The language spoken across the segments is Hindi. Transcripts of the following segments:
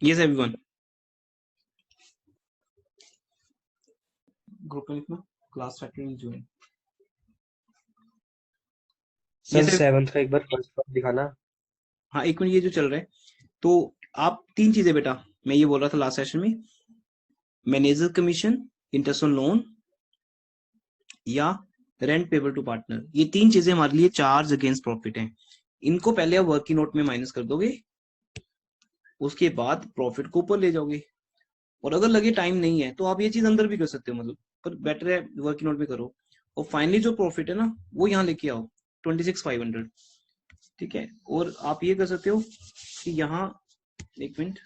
Yes, everyone. ग्रुप में लिखना, class started join. Sir 7th का एक बार फर्स्ट पार्ट दिखाना। हाँ, एक मिनट, ये जो चल रहा है तो आप तीन चीजें बेटा, मैं ये बोल रहा था लास्ट सेशन में, manager commission, interest on loan या रेंट पेबल टू पार्टनर, ये तीन चीजें हमारे लिए चार्ज अगेंस्ट प्रॉफिट हैं। इनको पहले आप वर्किंग नोट में माइनस कर दोगे, उसके बाद प्रॉफिट को ऊपर ले जाओगे। और अगर लगे टाइम नहीं है तो आप ये चीज अंदर भी कर सकते हो, मतलब पर बेटर है वर्किंग नोट में करो। और फाइनली जो प्रॉफिट है ना वो यहाँ लेके आओ 26,500। ठीक है, और आप ये कर सकते हो कि यहाँ, एक मिनट,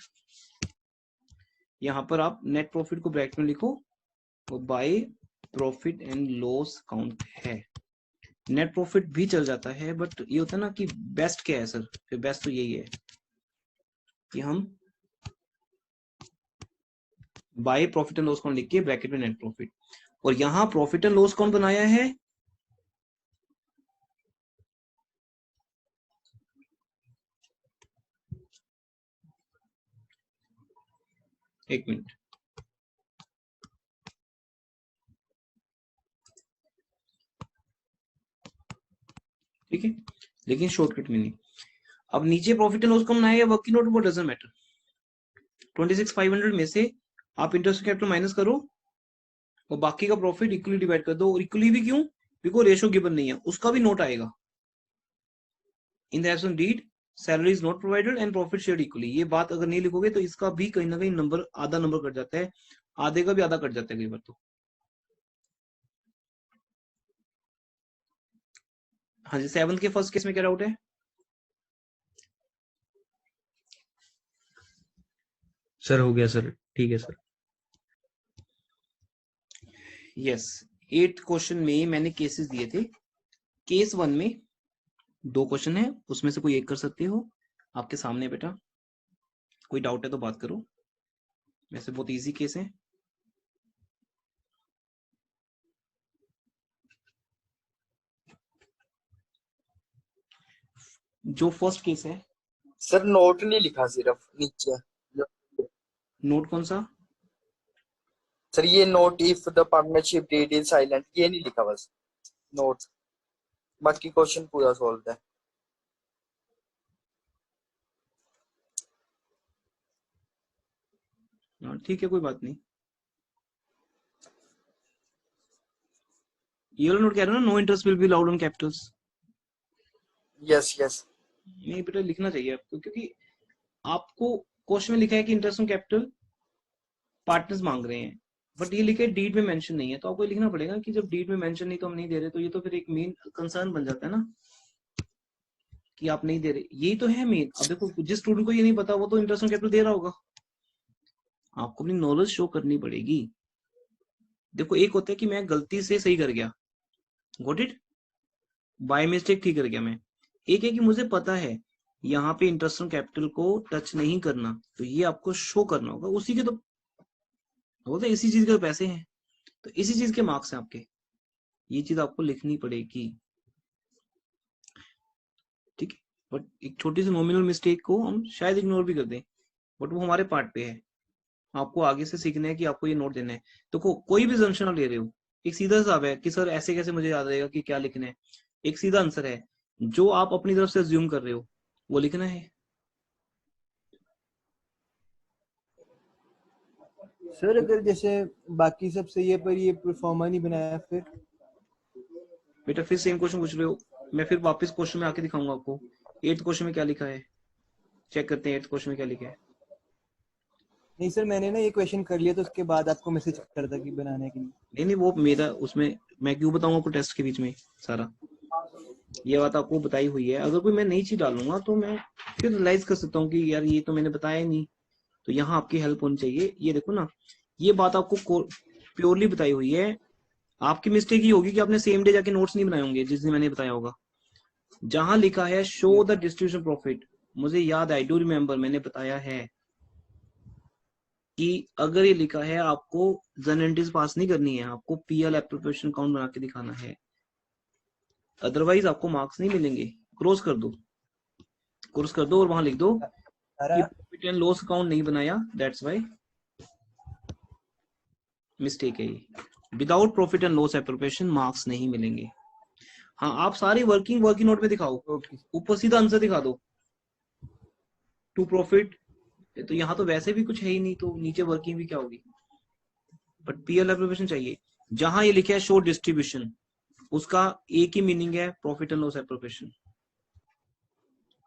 यहाँ पर आप नेट प्रॉफिट को ब्रैकेट में लिखो और by profit and loss account है। नेट प्रॉफिट भी चल जाता है, बट ये होता है ना कि बेस्ट क्या है सर, फिर बेस्ट तो यही है कि हम by profit and loss account लिख के ब्रैकेट में नेट प्रॉफिट। और यहाँ प्रॉफिट एंड लॉस कौन बनाया है, एक मिनट, ठीक है, लेकिन शॉर्टकट में नहीं। अब नीचे प्रॉफिट एंड लॉस कौन बनाया है वर्किंग नोट, वो डजंट मैटर। 26,500 में से आप इंटरेस्ट कैपिटल माइनस करो और बाकी का प्रॉफिट इक्वली डिवाइड कर दो। और इक्वली भी क्यों, बिकॉज रेशो गिवन नहीं है, उसका भी नोट आएगा। In the absence deed salary is not provided and profit shared equally, ये बात अगर नहीं लिखोगे तो इसका भी कहीं ना कहीं नंबर, आधा नंबर कट जाता है, आधे का भी आधा कट जाता है कई बार तो। हाँ जी, 7th के फर्स्ट केस में क्या डाउट है? सर हो गया सर, ठीक है सर। यस, 8th क्वेश्चन में मैंने केसेस दिए थे। केस 1 में 2 क्वेश्चन है, उसमें से कोई एक कर सकते हो, आपके सामने बेटा। कोई डाउट है तो बात करो, वैसे बहुत इजी केस है। जो फर्स्ट केस है, सर नोट नहीं लिखा, सिर्फ नीचे नोट कौन सा? सर ये note if the partnership deed is silent, ये नहीं लिखा बस नोट, बाकी क्वेश्चन पूरा सॉल्व है। ठीक है, कोई बात नहीं। ये वाला नोट कह रहे हो ना, no interest will be allowed on capitals. Yes yes नहीं बेटा, लिखना चाहिए आपको, क्योंकि आपको क्वेश्चन में लिखा है कि इंटरेस्ट ऑन कैपिटल पार्टनर्स मांग रहे हैं, बट ये लिखे डीड में मेंशन नहीं है, तो आपको लिखना पड़ेगा कि जब डीड में मेंशन नहीं तो हम नहीं दे रहे, तो ये तो फिर एक मेन कंसर्न बन जाता है ना कि आप नहीं दे रहे, यही तो है मेन। अब देखो, जिस स्टूडेंट को ये नहीं पता वो तो इंटरेस्ट ऑन कैपिटल दे रहा होगा, आपको अपनी नॉलेज शो करनी पड़ेगी। देखो, एक होता है कि मैं गलती से सही कर गया, गॉट इट, बाय मिस्टेक ठीक कर गया मैं। एक है कि मुझे पता है यहाँ पे इंटरेस्ट ऑन कैपिटल को टच नहीं करना, तो ये आपको शो करना होगा, उसी के तो होता है, इसी चीज के तो पैसे हैं, तो इसी चीज के मार्क्स हैं आपके, ये चीज आपको लिखनी पड़ेगी। ठीक है, बट एक छोटी सी नॉमिनल मिस्टेक को हम शायद इग्नोर भी कर दें, बट वो हमारे पार्ट पे है। आपको आगे से सीखना है कि आपको ये नोट देना है। तो कोई भी जंक्शन ले रहे हो, एक सीधा सा है कि सर ऐसे कैसे मुझे याद रहेगा कि क्या लिखना है, एक सीधा आंसर है, जो आप अपनी तरफ से अज्यूम कर रहे हो वो लिखना है। सर अगर जैसे बाकी सब सही है पर ये परफॉर्मा नहीं बनाया फिर? बेटा फिर सेम क्वेश्चन पूछ रहे हो, मैं फिर वापस क्वेश्चन में आके दिखाऊंगा आपको 8th क्वेश्चन में क्या लिखा है। चेक करते हैं 8th क्वेश्चन में क्या लिखा है। नहीं सर, मैंने ना ये क्वेश्चन कर लिया तो उसके बाद आपको मैसेज कर था कि बनाना है कि नहीं। नहीं नहीं, वो मेरा उसमें, मैं क्यों बताऊंगा आपको टेस्ट के बीच में सारा, ये बात आपको बताई हुई है। अगर कोई मैं नई चीज डालूंगा तो मैं फिर रियलाइज कर सकता हूँ कि यार ये तो मैंने बताया ही नहीं, तो यहाँ आपकी हेल्प होनी चाहिए। ये देखो ना, ये बात आपको प्योरली बताई हुई है। आपकी मिस्टेक ही होगी कि आपने सेम डे जाके नोट्स नहीं बनाए होंगे जिस दिन मैंने बताया होगा। जहां लिखा है शो द डिस्ट्रीब्यूशन प्रॉफिट, मुझे याद है, आई डू रिमेम्बर, मैंने बताया है कि अगर ये लिखा है आपको जर्नल एंट्रीज पास नहीं करनी है, आपको पीएल एप्रोप्रिएशन अकाउंट बना के दिखाना है, अदरवाइज आपको मार्क्स नहीं मिलेंगे। क्रॉस कर दो, क्रॉस कर दो और वहां लिख दो सारा प्रॉफिट एंड लॉस अकाउंट नहीं बनाया, दैट्स व्हाई मिस्टेक है ये। Without profit and loss appropriation marks नहीं मिलेंगे। हाँ, आप सारी वर्किंग नोट में दिखाओ, ओके ऊपर सीधा आंसर दिखा दो टू प्रॉफिट। तो यहाँ तो वैसे भी कुछ है ही नहीं, तो नीचे वर्किंग भी क्या होगी। बट पीएल एप्रोप्रिएशन चाहिए। जहां ये लिखा है शो डिस्ट्रीब्यूशन, उसका एक ही मीनिंग है profit and loss appropriation.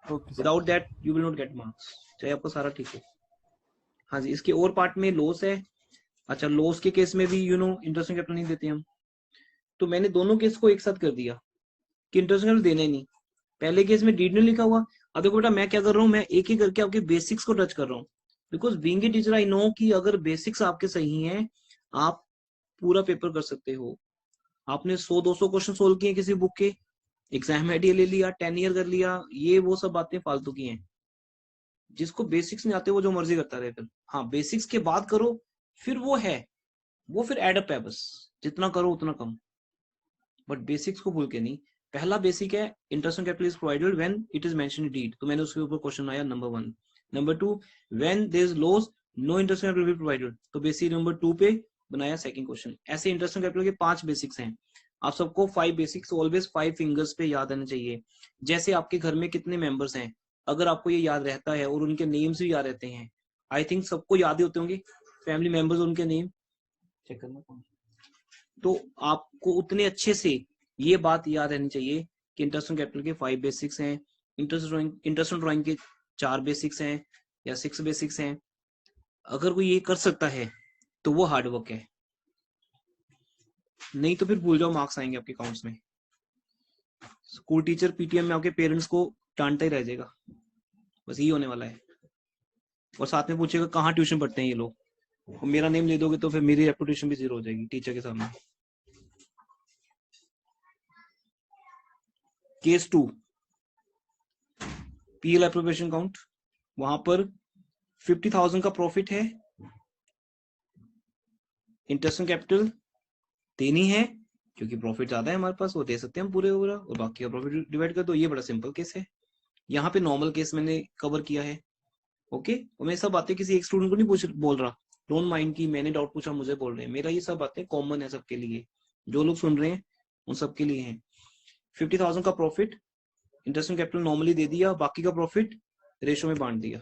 Okay sir without that you will not get marks, चाहे आपको सारा ठीक हो। हाँ जी, इसके और पार्ट में लॉस है। अच्छा, लॉस के केस में भी इंटरेस्ट कैपिटल नहीं देते हम, तो मैंने दोनों केस को एक साथ कर दिया कि इंटरेस्ट कैपिटल देना ही नहीं। पहले केस में डीड नहीं लिखा हुआ। अब देखो बेटा, मैं क्या कर रहा हूँ, मैं एक एक करके आपके बेसिक्स को टच कर रहा हूँ। Because being a teacher I know कि अगर बेसिक्स आपके सही हैं, आप पूरा पेपर कर सकते हो। आपने 100-200 क्वेश्चन सोल्व किए किसी बुक के, एग्जाम आइडिया ले लिया, 10 ईयर कर लिया, ये वो सब बातें फालतू की हैं। जिसको बेसिक्स नहीं आते वो जो मर्जी करता रहे। फिर हाँ, बेसिक्स के बाद करो, फिर वो फिर एडअप है, बस जितना करो उतना कम। बट बेसिक्स को भूल के नहीं। पहला बेसिक है interest on capital is provided when it is mentioned in deed, तो मैंने उसके ऊपर क्वेश्चन आया number 1। Number 2, when there is loss no interest on capital provided, तो बेसिक नंबर 2 पे बनाया सेकंड क्वेश्चन। ऐसे इंटरेस्ट ऑन कैपिटल के 5 बेसिक्स हैं। आप सबको 5 बेसिक्स ऑलवेज 5 फिंगर्स पे याद आना चाहिए। जैसे आपके घर में कितने मेंबर्स हैं, अगर आपको ये याद रहता है और उनके नेम्स भी याद रहते हैं, आई थिंक सबको याद ही होते होंगे फैमिली मेंबर्स, उनके नेम चेक करना कौन। तो आपको उतने अच्छे से ये बात याद रहनी चाहिए कि इंटरेस्ट ऑन कैपिटल के 5 बेसिक्स हैं, इंटरेस्ट ऑन ड्राइंग के 4 बेसिक्स हैं या 6 बेसिक्स हैं। अगर कोई ये कर सकता है तो वो हार्ड वर्क है, नहीं तो फिर भूल जाओ, मार्क्स आएंगे आपके अकाउंट्स में। स्कूल टीचर पीटीएम में आपके पेरेंट्स को डांटता ही रह जाएगा, बस यही होने वाला है। और साथ में पूछेगा कहाँ ट्यूशन पढ़ते हैं ये लोग, और मेरा नेम ले दोगे तो फिर मेरी रेपुटेशन भी जीरो हो जाएगी टीचर के सामने। केस 2, पीएल एप्रोप्रिएशन अकाउंट, वहां पर 50,000 का प्रॉफिट है, इंटरेस्ट ऑन कैपिटल देनी है क्योंकि प्रॉफिट ज्यादा है हमारे पास, वो दे सकते हैं हम पूरे पूरा, और बाकी का प्रॉफिट डिवाइड कर दो। ये बड़ा सिंपल केस है। यहाँ पे नॉर्मल केस मैंने कवर किया है। ओके, और मैं सब बातें किसी एक स्टूडेंट को नहीं बोल रहा, डोंट माइंड की मैंने डाउट पूछा मुझे बोल रहे हैं, मेरा ये सब बातें कॉमन है सबके लिए, जो लोग सुन रहे हैं उन सबके लिए है। 50,000 का profit, interest on capital normally दे दिया, बाकी का प्रॉफिट रेशो में बांट दिया।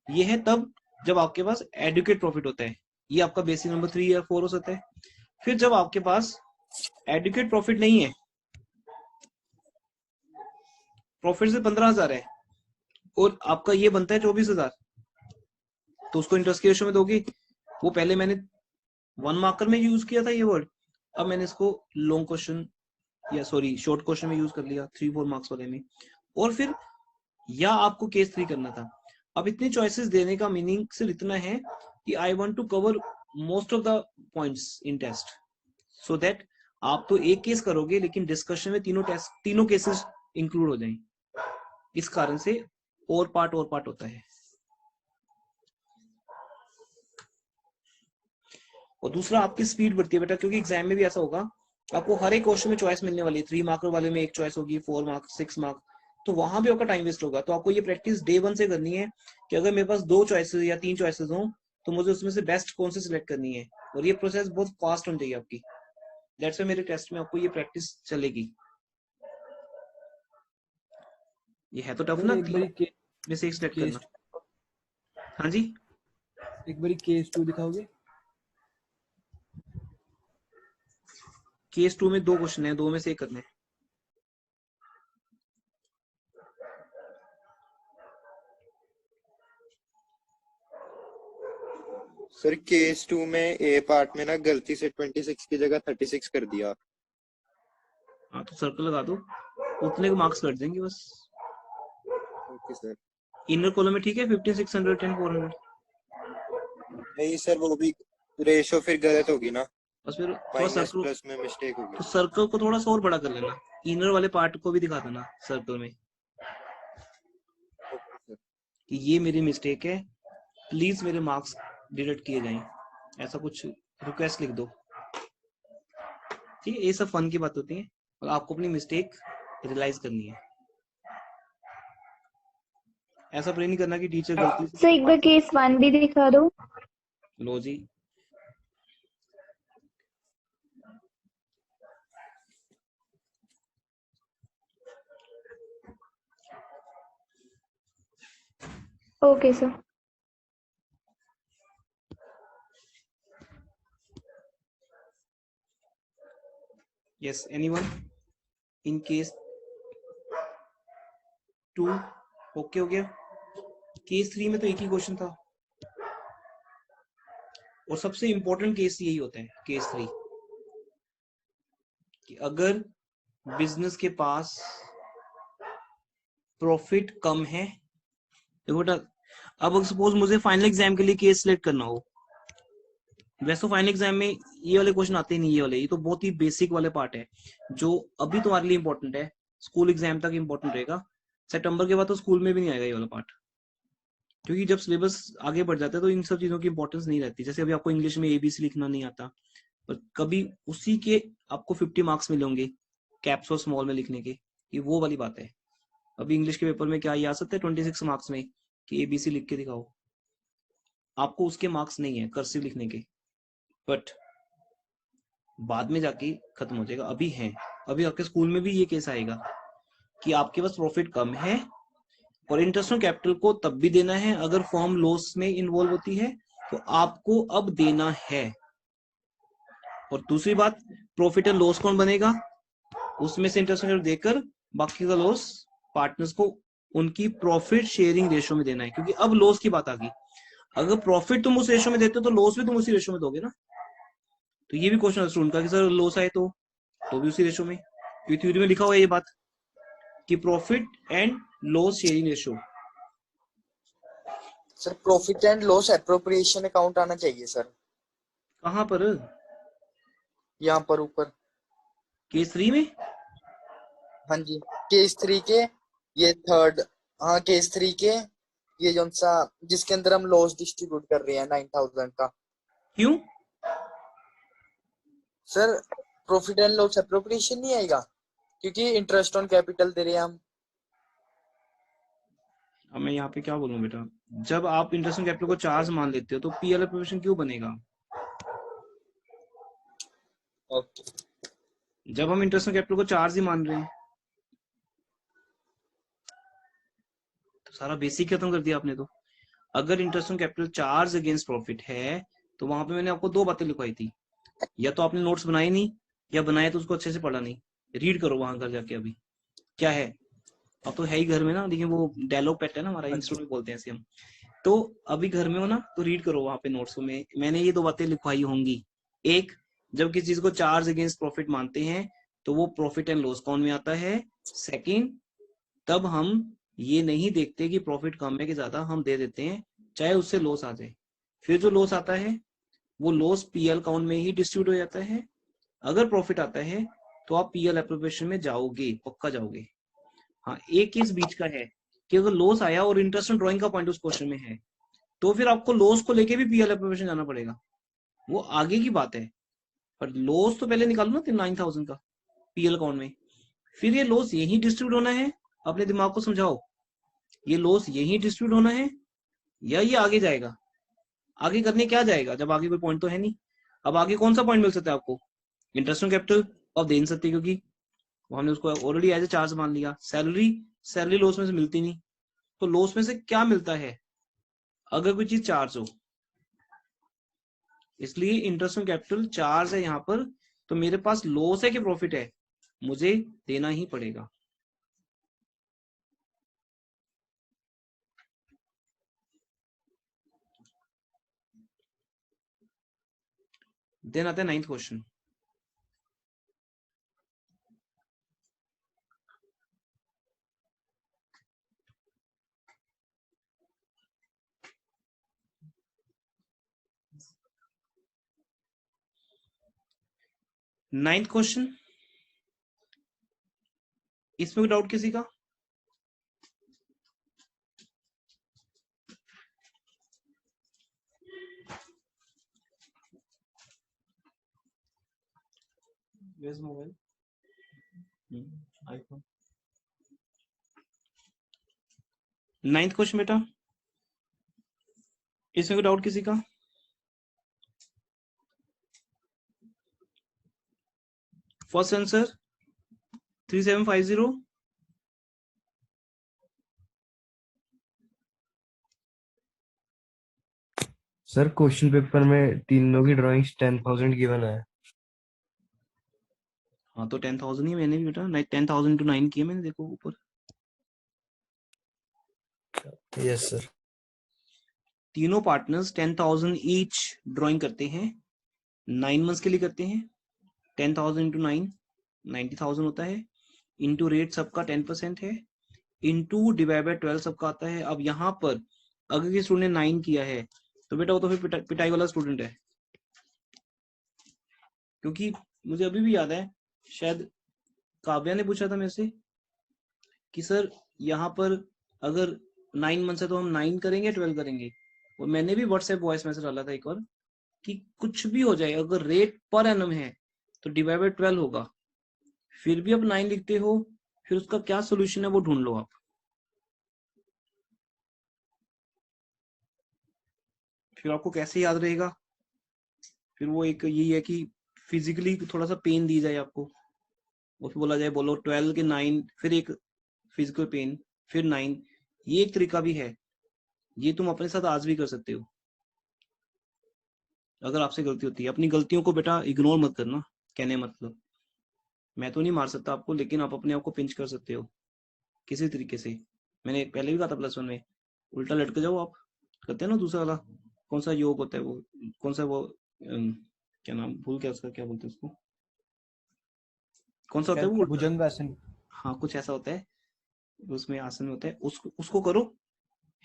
ये है तब जब आपके पास एडुकेट प्रॉफिट होता है, ये आपका बेसिक नंबर 3 या 4 हो सकता है। फिर जब आपके पास एडुकेट प्रॉफिट नहीं है, प्रॉफिट से 15,000 है और आपका ये बनता है 24,000, तो उसको इंटरेस्ट के रेशो में दोगे। वो पहले मैंने 1 मार्कर में यूज किया था ये वर्ड, अब मैंने इसको लॉन्ग क्वेश्चन या सॉरी शॉर्ट क्वेश्चन में यूज कर लिया 3-4 मार्क्स वाले में। और फिर या आपको केस 3 करना था। अब इतनी चॉइसेस देने का मीनिंग सिर्फ इतना है कि I want to cover most of the points in test, so that आप तो एक केस करोगे लेकिन डिस्कशन में तीनों केसेस इंक्लूड हो जाएं। इस कारण से और पार्ट होता है। और दूसरा, आपकी स्पीड बढ़ती है बेटा, क्योंकि एग्जाम में भी ऐसा होगा, आपको हर एक क्वेश्चन में चॉइस मिलने वाली है। 3 मार्कर वाले में एक चॉइस होगी, 4 मार्क, 6 मार्क, तो वहां भी आपका टाइम वेस्ट होगा। तो आपको ये प्रैक्टिस डे 1 से करनी है कि अगर मेरे पास 2 चॉइसेस या 3 चॉइसेस हो तो मुझे उसमें से बेस्ट कौन सी सिलेक्ट करनी है। और ये प्रोसेस बहुत फास्ट होनी चाहिए आपकी। दैट्स व्हाई मेरे टेस्ट में आपको ये प्रैक्टिस चलेगी। ये है तो टफ ना, एक बारी में से एक सिलेक्ट केस करना। हाँ जी, एक बारी केस 2 दिखाओगे? केस 2 में 2 क्वेश्चन है, 2 में से एक करना है। सर केस 2 में ए पार्ट में ना गलती से 26 की जगह 36 कर दिया। हाँ, तो सर्कल लगा दो, उतने के मार्क्स कट जाएंगे बस। Okay sir. इनर कॉलम में ठीक है 15, 600, 10, 400। नहीं सर, वो भी रेशो फिर गलत होगी ना, बस फिर थोड़ा माइनस सर्कल, प्लस में मिस्टेक होगी। तो सर्कल को थोड़ा सा और बड़ा कर लेना, इनर वाले पार्ट को भी दिखा देना सर्कल में ओके सर। कि ये मेरी मिस्टेक है, प्लीज मेरे मार्क्स डिडक्ट किए जाएं, ऐसा कुछ रिक्वेस्ट लिख दो। ठीक है, ये सब फन की बात होती है और आपको अपनी मिस्टेक रियलाइज करनी है। ऐसा प्रे नहीं करना कि टीचर गलती से सर एक बार केस 1 भी दिखा दो। लो जी। Okay sir. Yes, anyone in case 2? Okay हो गया। केस 3 में तो एक ही क्वेश्चन था और सबसे इंपॉर्टेंट केस यही होता है, केस 3, कि अगर बिजनेस के पास प्रॉफिट कम है। देखो बेटा, अब सपोज मुझे फाइनल एग्जाम के लिए केस सिलेक्ट करना हो, वैसे तो फाइनल एग्जाम में ये वाले क्वेश्चन आते नहीं, ये वाले, ये तो बहुत ही बेसिक वाले पार्ट है जो अभी तुम्हारे लिए इंपॉर्टेंट है, स्कूल एग्जाम तक इंपॉर्टेंट रहेगा। सितंबर के बाद तो स्कूल में भी नहीं आएगा ये वाला पार्ट, क्योंकि जब सिलेबस आगे बढ़ जाता है तो इन सब चीजों की इंपॉर्टेंस नहीं रहती। जैसे अभी आपको इंग्लिश में एबीसी लिखना नहीं आता, पर कभी उसी के आपको 50 मार्क्स मिले होंगे कैप्स और स्मॉल में लिखने के, ये वो वाली बात है। अभी इंग्लिश के पेपर में क्या ये आ सकता है 26 मार्क्स में कि एबीसी लिख के दिखाओ, आपको उसके मार्क्स नहीं है कर्सिव लिखने के, बट बाद में जाके खत्म हो जाएगा। अभी है, अभी आपके स्कूल में भी ये केस आएगा कि आपके पास प्रॉफिट कम है और इंटरेस्ट ऑन कैपिटल को तब भी देना है अगर फर्म लॉस में इन्वॉल्व होती है, तो आपको अब देना है। और दूसरी बात, प्रॉफिट एंड लॉस कौन बनेगा, उसमें से इंटरेस्ट ऑन कैपिटल देकर बाकी का लॉस पार्टनर्स को उनकी प्रॉफिट शेयरिंग रेशो में देना है, क्योंकि अब लॉस की बात आ गई। अगर प्रॉफिट तुम उस रेशो में देते हो तो लॉस भी तुम उसी रेशो में दोगे ना। तो ये भी क्वेश्चन स्टूडेंट का कि सर लॉस आए तो भी उसी रेशो में, क्योंकि थ्योरी में लिखा हुआ है ये बात कि profit and loss sharing ratio. Sir profit and loss appropriation account आना चाहिए सर, कहां पर? यहाँ पर ऊपर। केस 3 में? हाँ जी, केस 3 के ये थर्ड, हाँ केस 3 के ये जो सा जिसके अंदर हम लॉस डिस्ट्रीब्यूट कर रहे हैं 9000 का। क्यों? Sir profit and loss appropriation नहीं आएगा क्योंकि इंटरेस्ट ऑन कैपिटल दे रहे हैं हम। अब मैं यहाँ पे क्या बोलूं बेटा, जब आप इंटरेस्ट ऑन कैपिटल को चार्ज मान लेते हो तो पीएल एप्रोप्रिएशन क्यों बनेगा? ओके, जब हम इंटरेस्ट ऑन कैपिटल को चार्ज ही मान रहे हैं तो सारा बेसिक खत्म कर दिया आपने। तो अगर interest on capital charge against profit है तो वहां पे मैंने आपको दो बातें लिखवाई थी, या तो आपने नोट्स बनाए नहीं, या बनाए तो उसको अच्छे से पढ़ा नहीं। रीड करो वहां घर जाके अभी क्या है। अब तो है ही घर में ना, लेकिन वो डायलॉग पेट है ना हमारा, हाँ जी। इंस्टीट्यूट में बोलते हैं ऐसे हम। तो अभी घर में हो ना तो रीड करो वहां पे नोट्स में, मैंने ये दो बातें लिखवाई होंगी। एक, जब किसी चीज को चार्ज अगेंस्ट प्रॉफिट मानते हैं तो वो प्रॉफिट एंड लॉस कौन में आता है। सेकंड, तब हम ये नहीं देखते कि प्रॉफिट कम है कि ज्यादा, हम दे देते हैं चाहे उससे लॉस आ जाए। फिर जो लॉस आता है वो लॉस पीएल अकाउंट में ही डिस्ट्रीब्यूट हो जाता है। अगर प्रॉफिट आता है तो आप पीएल एप्रोप्रिएशन में जाओगे, पक्का जाओगे। हाँ, एक केस बीच का है कि अगर लॉस आया और इंटरेस्ट ड्राइंग का पॉइंट उस क्वेश्चन में है तो फिर आपको लॉस को लेके भी पीएल एप्रोप्रिएशन जाना पड़ेगा, वो आगे की बात है। पर लॉस तो पहले निकालो ना 9000 का पीएल अकाउंट में, फिर ये लॉस यही डिस्ट्रीब्यूट होना है। अपने दिमाग को समझाओ, ये लॉस यही डिस्ट्रीब्यूट होना है या ये आगे जाएगा। आगे करने क्या जाएगा जब आगे कोई पॉइंट तो है नहीं। अब आगे कौन सा पॉइंट मिल सकता है आपको, इंटरेस्ट ऑन कैपिटल आप दे नहीं सकते क्योंकि वो हमने उसको ऑलरेडी एज ए चार्ज मान लिया। सैलरी, सैलरी लॉस में से मिलती नहीं, तो लॉस में से क्या मिलता है अगर कोई चीज चार्ज हो। इसलिए इंटरेस्ट ऑन कैपिटल चार्ज है यहाँ पर, तो मेरे पास लॉस है कि प्रॉफिट है, मुझे देना ही पड़ेगा। देन आता है 9th क्वेश्चन। नाइन्थ क्वेश्चन, इसमें कोई डाउट किसी का? Where's mobile? iPhone. 9th question बेटा, इसमें कोई डाउट किसी का? First answer 3750। Sir question paper में तीनों की ड्राइंग्स 10,000 गिवन है। हाँ तो 10,000 ही मैंने भी बेटा 10,000 into 9 किया मैंने, देखो ऊपर। Yes sir. तीनों पार्टनर्स 10,000 ईच ड्राइंग करते हैं, 9 मंथ्स के लिए करते हैं। 10,000 into 9 90,000 होता है, इंटू रेट सबका 10% है, इंटू डिवाइड बाय 12 सबका आता है। अब यहाँ पर अगर किसी स्टूडेंट ने 9 किया है तो बेटा वो तो फिर पिटाई वाला स्टूडेंट है, क्योंकि मुझे अभी भी याद है, शायद काव्या ने पूछा था मेरे से कि सर यहाँ पर अगर 9 मंथ है तो हम 9 करेंगे 12 करेंगे, और मैंने भी व्हाट्सएप वॉइस मैसेज डाला था एक बार कि कुछ भी हो जाए, अगर रेट पर एनम है तो डिवाइड बाय 12 होगा, फिर भी आप 9 लिखते हो, फिर उसका क्या सोल्यूशन है वो ढूंढ लो आप। फिर आपको कैसे याद रहेगा? फिर वो एक यही है कि फिजिकली थोड़ा सा पेन दी जाए आपको, और फिर बोला जाए बोलो 12 के 9, फिर एक फिजिकल पेन, फिर 9। ये एक तरीका भी है, ये तुम अपने साथ आज भी कर सकते हो। अगर आपसे गलती होती है, अपनी गलतियों को बेटा इग्नोर मत करना। कहने मतलब मैं तो नहीं मार सकता आपको, लेकिन आप अपने आप को पिंच कर सकते हो किसी तरीके से। मैंने पहले भी कहा था +1 में, उल्टा लटक जाओ आप, करते हैं ना दूसरा वाला, कौन सा योग होता है वो, कौन सा वो क्या नाम भूल गया उसका, क्या बोलते हैं उसको, कौन सा होता है वो? भुजंग आसन। हाँ कुछ ऐसा होता है, उसमें आसन होता है, उसको करो।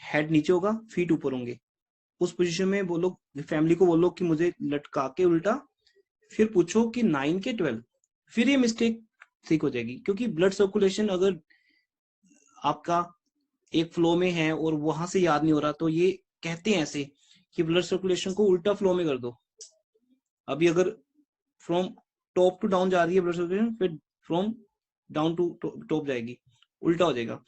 हेड नीचे होगा, फीट ऊपर होंगे, उस पोजीशन में बोलो, फैमिली को बोलो कि मुझे लटका के उल्टा, फिर पूछो कि 9 के 12, फिर ये मिस्टेक ठीक हो जाएगी। क्योंकि ब्लड सर्कुलेशन अगर आपका एक फ्लो में है और वहां से याद नहीं हो रहा, तो ये कहते हैं ऐसे कि ब्लड सर्कुलेशन को उल्टा फ्लो में कर दो। अभी अगर फ्रॉम टॉप टू डाउन जा रही है ब्लड सर्कुलेशन, फिर फ्रॉम डाउन टू टॉप जाएगी, उल्टा हो जाएगा।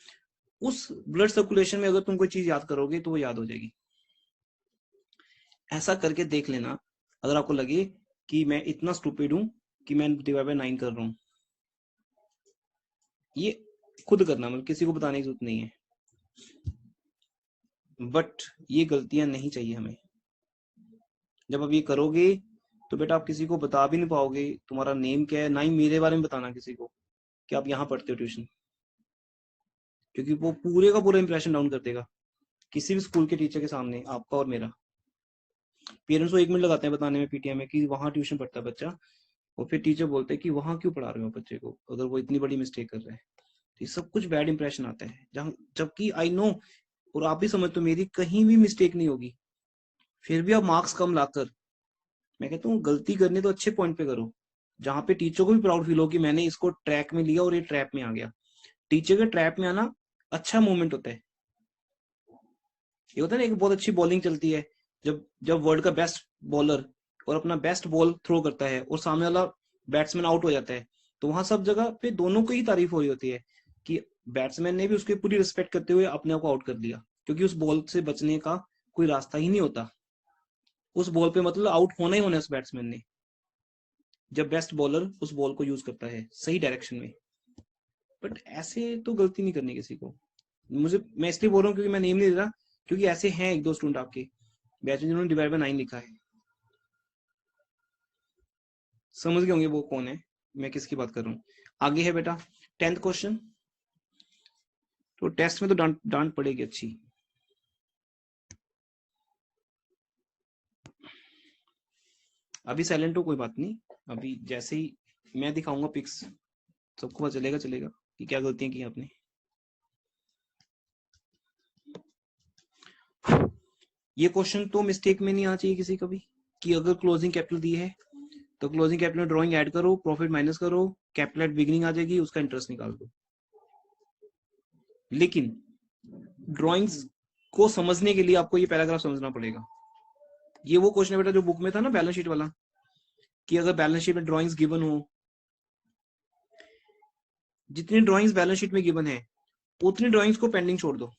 उस ब्लड सर्कुलेशन में अगर तुम कोई चीज याद करोगे तो वो याद हो जाएगी। ऐसा करके देख लेना, अगर आपको लगे कि मैं इतना स्टूपिड हूं कि मैं डिवाइड बाय 9 कर रहा हूं। ये खुद करना, मतलब किसी को बताने की जरूरत नहीं है, बट ये गलतियां नहीं चाहिए हमें। जब आप ये करोगे तो बेटा आप किसी को बता भी नहीं पाओगे तुम्हारा नेम क्या है, ना ही मेरे बारे में बताना किसी को कि आप यहाँ पढ़ते हो ट्यूशन, क्योंकि वो पूरे का पूरा इंप्रेशन डाउन कर देगा किसी भी स्कूल के टीचर के सामने, आपका और मेरा। पेरेंट्स को 1 मिनट लगाते हैं बताने में पीटीएम में कि वहां ट्यूशन पढ़ता है बच्चा, और फिर टीचर बोलते हैं कि वहां क्यों पढ़ा रहे हो बच्चे को अगर वो इतनी बड़ी मिस्टेक कर रहा है। तो ये सब कुछ बैड इंप्रेशन आता है, जहां जबकि आई नो और आप भी समझते हो मेरी कहीं भी मिस्टेक नहीं होगी, फिर भी आप मार्क्स कम लाकर, मैं कहता हूँ गलती करनी तो अच्छे पॉइंट पे करो, जहां पे टीचर को भी प्राउड फील हो कि मैंने इसको ट्रैक में लिया और ये ट्रैप में आ गया। टीचर के ट्रैप में आना अच्छा मूवमेंट होता है। ये होता है ना, एक बहुत अच्छी बॉलिंग चलती है, जब जब वर्ल्ड का बेस्ट बॉलर और अपना बेस्ट बॉल थ्रो करता है और सामने वाला बैट्समैन आउट हो जाता है, तो वहां सब जगह पे दोनों को ही तारीफ हो रही होती है कि बैट्समैन ने भी उसकी पूरी रिस्पेक्ट करते हुए अपने आप को आउट कर लिया, क्योंकि उस बॉल से बचने का कोई रास्ता ही नहीं होता। उस बॉल पे मतलब आउट होना ही होना है उस बैट्समैन ने, जब बेस्ट बॉलर उस बॉल को यूज करता है सही डायरेक्शन में। बट ऐसे तो गलती नहीं करनी किसी को। मैं इसलिए बोल रहा हूँ क्योंकि मैं नेम नहीं दे रहा, क्योंकि ऐसे हैं 1-2 स्टूडेंट आपके बैच में जिन्होंने डिवाइड बाय 9 लिखा है। समझ गए होंगे वो कौन है, मैं किसकी बात कर रहा हूँ। आगे है बेटा 10th क्वेश्चन। तो टेस्ट में तो डांट पड़ेगी अच्छी। अभी साइलेंट हो कोई बात नहीं, अभी जैसे ही मैं दिखाऊंगा पिक्स सबको पता चलेगा कि क्या गलतियां की आपने। ये क्वेश्चन तो मिस्टेक में नहीं आना चाहिए किसी का भी, कि अगर क्लोजिंग कैपिटल दी है तो क्लोजिंग कैपिटल में ड्राइंग ऐड करो, प्रॉफिट माइनस करो, कैपिटल एट बिगिनिंग आ जाएगी, उसका इंटरेस्ट निकाल दो। लेकिन ड्राइंग्स को समझने के लिए आपको ये पैराग्राफ समझना पड़ेगा। ये वो क्वेश्चन है बेटा जो बुक में था ना बैलेंस शीट वाला, कि अगर बैलेंस शीट में ड्राइंग्स गिवन हो, जितनी ड्राइंग्स बैलेंस शीट में गिवन है उतनी ड्राइंग्स को पेंडिंग छोड़ दो।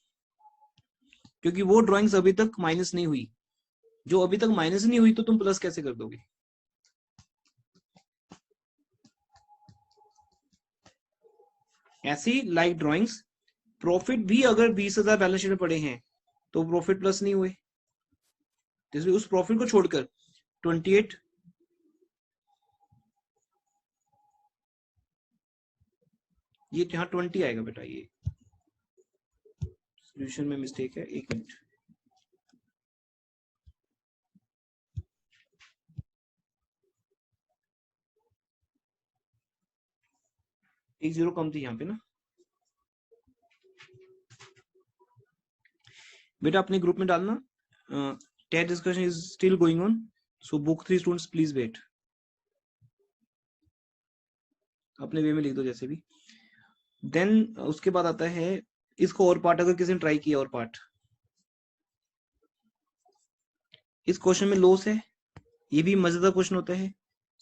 क्योंकि वो ड्राइंग्स अभी तक माइनस नहीं हुई। जो अभी तक माइनस नहीं हुई तो तुम प्लस कैसे कर दोगे? ऐसी लाइक ड्राइंग्स, प्रॉफिट भी अगर 20,000 बैलेंस शीट में पड़े हैं तो प्रॉफिट प्लस नहीं हुए। इसलिए उस प्रॉफिट को छोड़कर 28 ये यहाँ 20 आएगा बेटा। ये सोल्यूशन में मिस्टेक है, एक मिनट। एक जीरो कम थी यहाँ पे ना बेटा। अपने ग्रुप में डालना, test discussion is still going on, so book 3 students please wait. अपने वे में लिख दो जैसे भी। देन उसके बाद आता है इसको और पार्ट, अगर किसी ने ट्राई किया और पार्ट। इस क्वेश्चन में लॉस है, ये भी मजेदार क्वेश्चन होता है।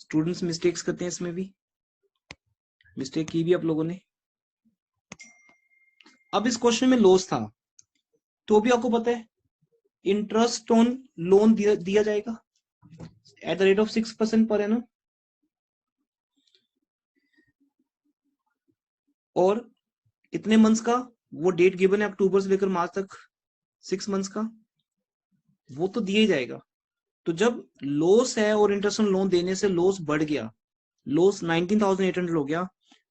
स्टूडेंट्स मिस्टेक्स करते हैं इसमें भी, मिस्टेक की भी आप लोगों ने। अब इस क्वेश्चन में लॉस था तो भी आपको पता है इंटरेस्ट ऑन लोन दिया जाएगा at the rate of 6% per annum, और कितने मंथ्स का? वो डेट गिवन है अक्टूबर से लेकर मार्च तक, 6 मंथ्स का, वो तो दिया ही जाएगा। तो जब लॉस है और इंटरेस्ट ऑन लोन देने से लॉस बढ़ गया, लॉस 19,800 हो गया,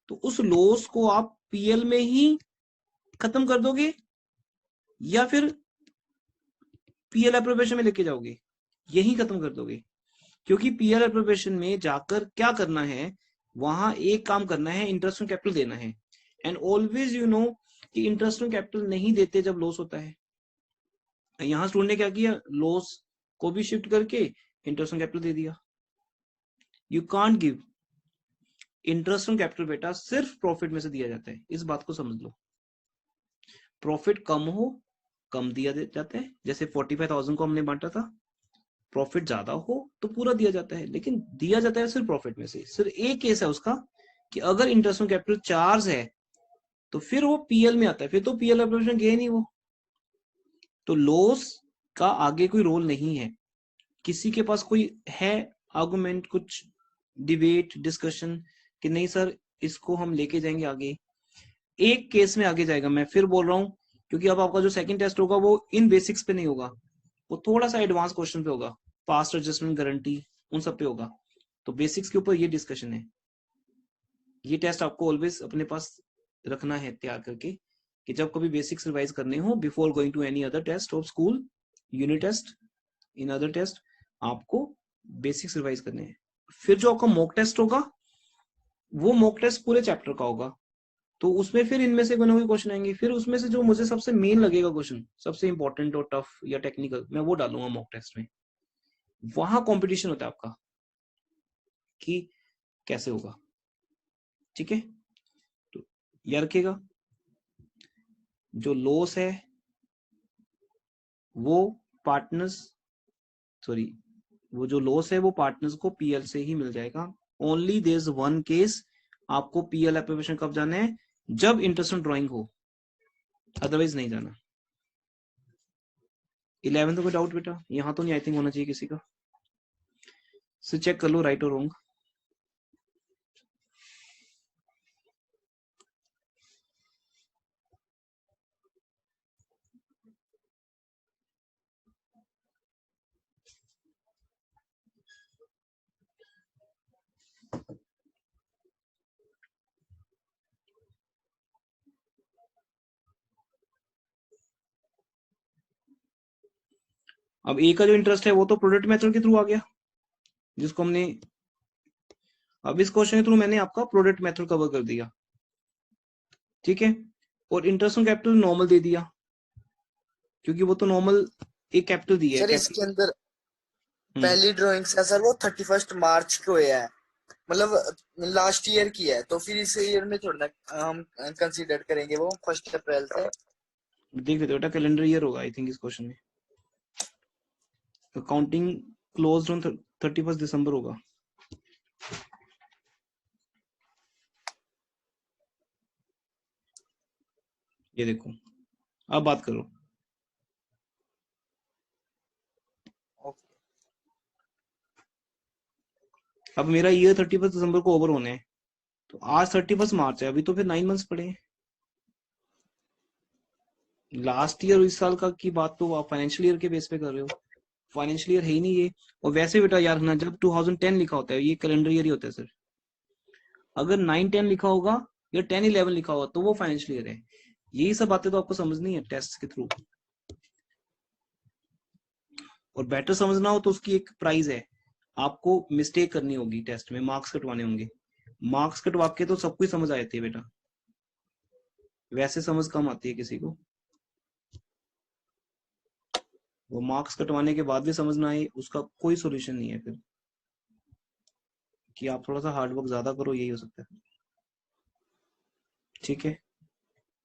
तो उस लॉस को आप पीएल में ही खत्म कर दोगे या फिर पीएल एप्रोप्रिएशन में लेके जाओगे? यही खत्म कर दोगे, क्योंकि पीएल एप्रोप्रिएशन में जाकर क्या करना है, वहां एक काम करना है, इंटरेस्ट ऑन कैपिटल देना है। एंड ऑलवेज यू नो कि इंटरेस्ट ऑन कैपिटल नहीं देते जब लॉस होता है। यहां स्टूडेंट ने क्या किया, लॉस को भी शिफ्ट करके इंटरेस्ट ऑन कैपिटल दे दिया। You can't give interest on capital बेटा, सिर्फ प्रॉफिट में से दिया जाता है, इस बात को समझ लो। प्रॉफिट कम हो कम दिया जाता है, जैसे 45,000 को हमने बांटा था। प्रॉफिट ज्यादा हो तो पूरा दिया जाता है, लेकिन दिया जाता है सिर्फ प्रॉफिट में से। सिर्फ एक केस है उसका कि अगर इंटरेस्ट ऑन कैपिटल चार्ज है तो फिर वो पीएल में आता है, फिर तो पीएल एप्रोप्रिएशन गए नहीं वो। तो लॉस का आगे कोई रोल नहीं है। किसी के पास कोई है आर्गुमेंट, कुछ डिबेट डिस्कशन कि नहीं सर इसको हम लेके जाएंगे आगे? एक केस में आगे जाएगा, मैं फिर बोल रहा हूं, क्योंकि अब आपका जो सेकंड टेस्ट होगा वो इन बेसिक्स पे नहीं होगा, वो थोड़ा सा एडवांस क्वेश्चन पे होगा, पास्ट एडजस्टमेंट गारंटी उन सब पे होगा। तो बेसिक्स के ऊपर ये डिस्कशन है। ये टेस्ट आपको ऑलवेज अपने पास रखना है तैयार करके, कि जब कभी बेसिक्स रिवाइज करने हो before going to any other test of school, unit test, in other test, आपको बेसिक्स रिवाइज करने हैं। फिर जो आपका मॉक टेस्ट होगा वो मॉक टेस्ट पूरे चैप्टर का होगा, तो उसमें फिर इनमें से कोई ना कोई क्वेश्चन आएंगे। फिर उसमें से जो मुझे सबसे मेन लगेगा क्वेश्चन, सबसे इंपॉर्टेंट और टफ या टेक्निकल, मैं वो डालूंगा मॉक टेस्ट में। वहां कंपटीशन होता है आपका कि कैसे होगा। ठीक है, तो याद रखिएगा, जो लॉस है वो पार्टनर्स, सॉरी, वो जो लॉस है वो पार्टनर्स को पीएल से ही मिल जाएगा। Only there is one case, आपको पीएल एप्लीकेशन कब जाना है, जब इंटरेस्ट ऑन ड्राइंग हो, अदरवाइज नहीं जाना। 11th का डाउट बेटा यहां तो नहीं आई थिंक होना चाहिए किसी का, से चेक कर लो राइट और रॉन्ग। अब ए का जो इंटरेस्ट है वो तो प्रोडक्ट मेथड के थ्रू आ गया, जिसको हमने, अब इस क्वेश्चन के थ्रू मैंने आपका प्रोडक्ट मेथड कवर कर दिया। ठीक है, और इंटरेस्ट ऑन कैपिटल नॉर्मल दे दिया, क्योंकि वो तो नॉर्मल एक कैपिटल दी है। सर इसके अंदर पहली ड्राइंग्स है सर वो 31 मार्च को है, मतलब लास्ट ईयर की है, तो फिर इस ईयर में थोड़ा हम कंसीडर करेंगे वो 1 अप्रैल से। देख लेते बेटा, कैलेंडर ईयर होगा आई थिंक इस क्वेश्चन में। अकाउंटिंग क्लोज्ड ऑन 31 दिसंबर होगा। ये देखो, अब बात करो, अब मेरा ईयर 31 दिसंबर को ओवर होने है, तो आज 31 मार्च है, अभी तो फिर 9 मंथ्स पड़े हैं। लास्ट ईयर इस साल का की बात तो आप फाइनेंशियल ईयर के बेस पे कर रहे हो, फाइनेंशियल ईयर है ही नहीं ये। और वैसे बेटा यार ना, जब 2010 लिखा होता है ये कैलेंडर ईयर ही होता है सर। अगर 9-10 लिखा होगा या 10-11 लिखा होगा तो वो फाइनेंशियल ईयर है। यही सब बातें तो आपको समझनी है टेस्ट के थ्रू, और बेटर समझना हो तो उसकी एक प्राइस है। आपको मिस्टेक करनी होगी टेस्ट में, मार्क्स कटवाने होंगे। मार्क्स कटवा के तो सब कुछ समझ आ जाती है बेटा, वैसे समझ कम आती है किसी को। वो मार्क्स कटवाने के बाद भी समझ ना आए उसका कोई सोल्यूशन नहीं है फिर, कि आप थोड़ा सा हार्ड वर्क ज्यादा करो, यही हो सकता है। ठीक है,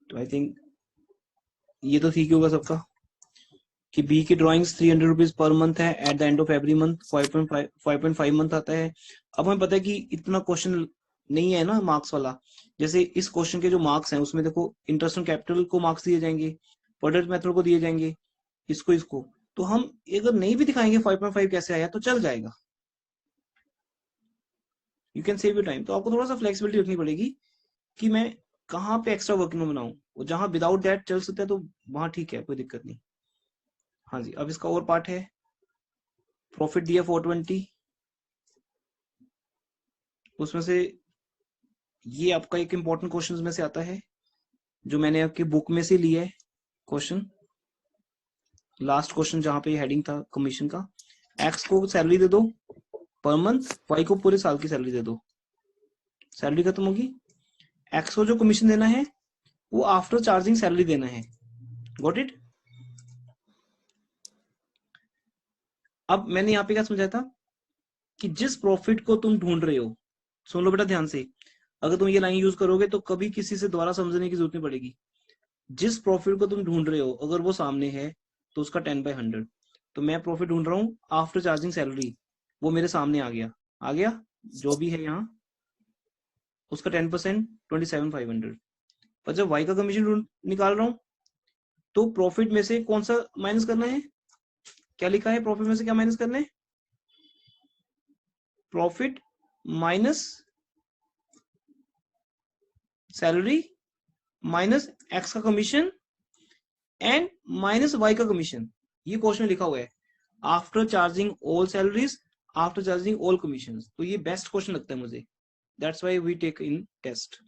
तो आई थिंक ये तो ठीक होगा सबका कि बी की ड्राइंग्स 300 रुपीज पर मंथ है, at the end of every month 5.5 month आता है। अब हमें पता है कि इतना क्वेश्चन नहीं है ना मार्क्स वाला। जैसे इस क्वेश्चन के जो मार्क्स हैं उसमें देखो, इंटरेस्ट ऑन कैपिटल को मार्क्स दिए जाएंगे, प्रोडक्ट मेथड को दिए जाएंगे, इसको तो हम अगर नहीं भी दिखाएंगे 5.5 कैसे आया तो चल जाएगा, you can save your time. तो आपको थोड़ा सा फ्लेक्सिबिलिटी रखनी पड़ेगी कि मैं कहाँ पे एक्स्ट्रा वर्किंग बनाऊं, और जहां विदाउट दैट चल सकता है तो वहां ठीक है, कोई दिक्कत नहीं। हाँ जी, अब इसका और पार्ट है, प्रॉफिट दिया 420, उसमें से ये आपका एक इंपॉर्टेंट क्वेश्चन में से आता है जो मैंने आपकी बुक में से लिया है क्वेश्चन, लास्ट क्वेश्चन जहां पे हेडिंग था कमीशन का। एक्स को सैलरी दे दो पर मंथ, वाई को पूरे साल की सैलरी दे दो, सैलरी खत्म होगी। एक्स को जो कमीशन देना है वो आफ्टर चार्जिंग सैलरी देना है, गॉट इट। अब मैंने यहाँ पे क्या समझाया था कि जिस प्रॉफिट को तुम ढूंढ रहे हो, सुन लो बेटा ध्यान से, अगर तुम ये लाइन यूज करोगे तो कभी किसी से दोबारा समझने की जरूरत नहीं पड़ेगी। जिस प्रॉफिट को तुम ढूंढ रहे हो अगर वो सामने है तो उसका 10/100। तो मैं प्रॉफिट ढूंढ रहा हूँ आफ्टर चार्जिंग सैलरी, वो मेरे सामने आ गया जो भी है यहाँ, उसका 10% 27,500। पर जब वाई का कमीशन निकाल रहा हूं तो प्रॉफिट में से कौन सा माइनस करना है, क्या लिखा है प्रॉफिट में से क्या माइनस करना है, profit minus salary minus X का कमीशन एंड माइनस वाई का कमीशन। ये क्वेश्चन लिखा हुआ है after charging all salaries, after charging all commission. तो ये बेस्ट क्वेश्चन लगता है मुझे, that's why we take in test.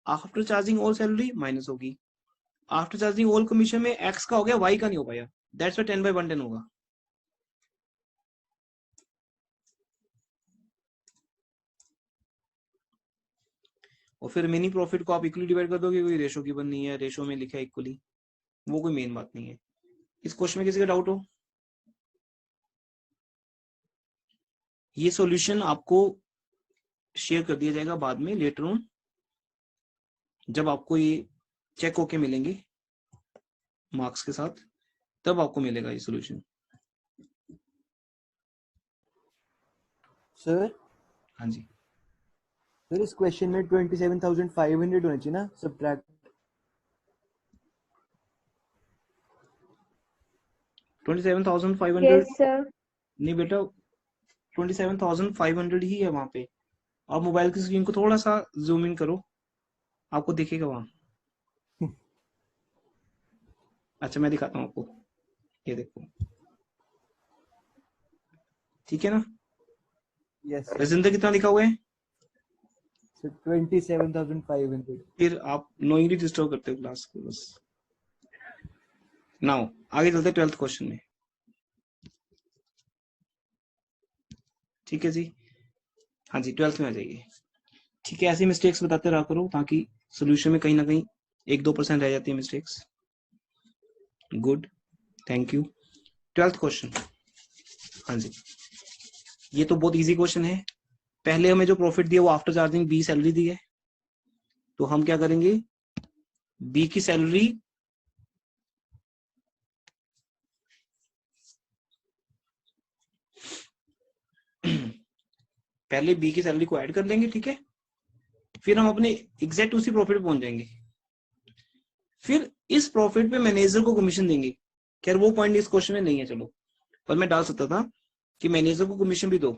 After charging all salary minus होगी, आफ्टर चार्जिंग ऑल कमीशन में एक्स का हो गया, वाई का नहीं हो पाया, दैट्स व्हाई 10/110 होगा। और फिर मिनी प्रॉफिट को आप इक्वली डिवाइड कर दोगे, कोई रेशो की बननी है, रेशो में लिखा है इक्वली, वो कोई मेन बात नहीं है। इस क्वेश्चन में किसी का डाउट हो? ये सॉल्यूशन आपको शेयर कर दिया जाएगा बाद में लेटर ऑन, जब आपको ये चेक होके मिलेंगे मार्क्स के साथ, तब आपको मिलेगा ये सॉल्यूशन। सर हाँ जी, सर इस क्वेश्चन में 27,500 होना चाहिए ना, सब्ट्रैक्ट 27,500 यस सर। नहीं बेटा, 27,500 ही है वहां पे। आप मोबाइल की स्क्रीन को थोड़ा सा जूम इन करो, आपको दिखेगा वहां। अच्छा मैं दिखाता हूँ आपको, ये देखो, ठीक है ना। यस रजिंदर कितना लिखा हुआ है? सर 27,500। फिर आप नोइंगली डिस्टर्ब करते हो क्लास को बस। नाउ आगे चलते 12th क्वेश्चन में, ठीक है जी। हाँ जी 12th में आ जाइए, ठीक है। ऐसी मिस्टेक्स बताते रहा करो ताकि सोल्यूशन में कहीं ना कहीं 1-2% रह जाती है mistakes. Good, thank you. 12th question, हाँ जी, ये तो बहुत इजी क्वेश्चन है। पहले हमें जो प्रॉफिट दिया वो आफ्टर चार्जिंग बी सैलरी दी है, तो हम क्या करेंगे, बी की सैलरी पहले बी की सैलरी को ऐड कर लेंगे, ठीक है। फिर हम अपने एग्जैक्ट उसी प्रॉफिट पे पहुंच जाएंगे। फिर इस प्रॉफिट पे मैनेजर को कमीशन देंगे। खैर वो पॉइंट इस क्वेश्चन में नहीं है, चलो, पर मैं डाल सकता था कि मैनेजर को कमीशन भी दो,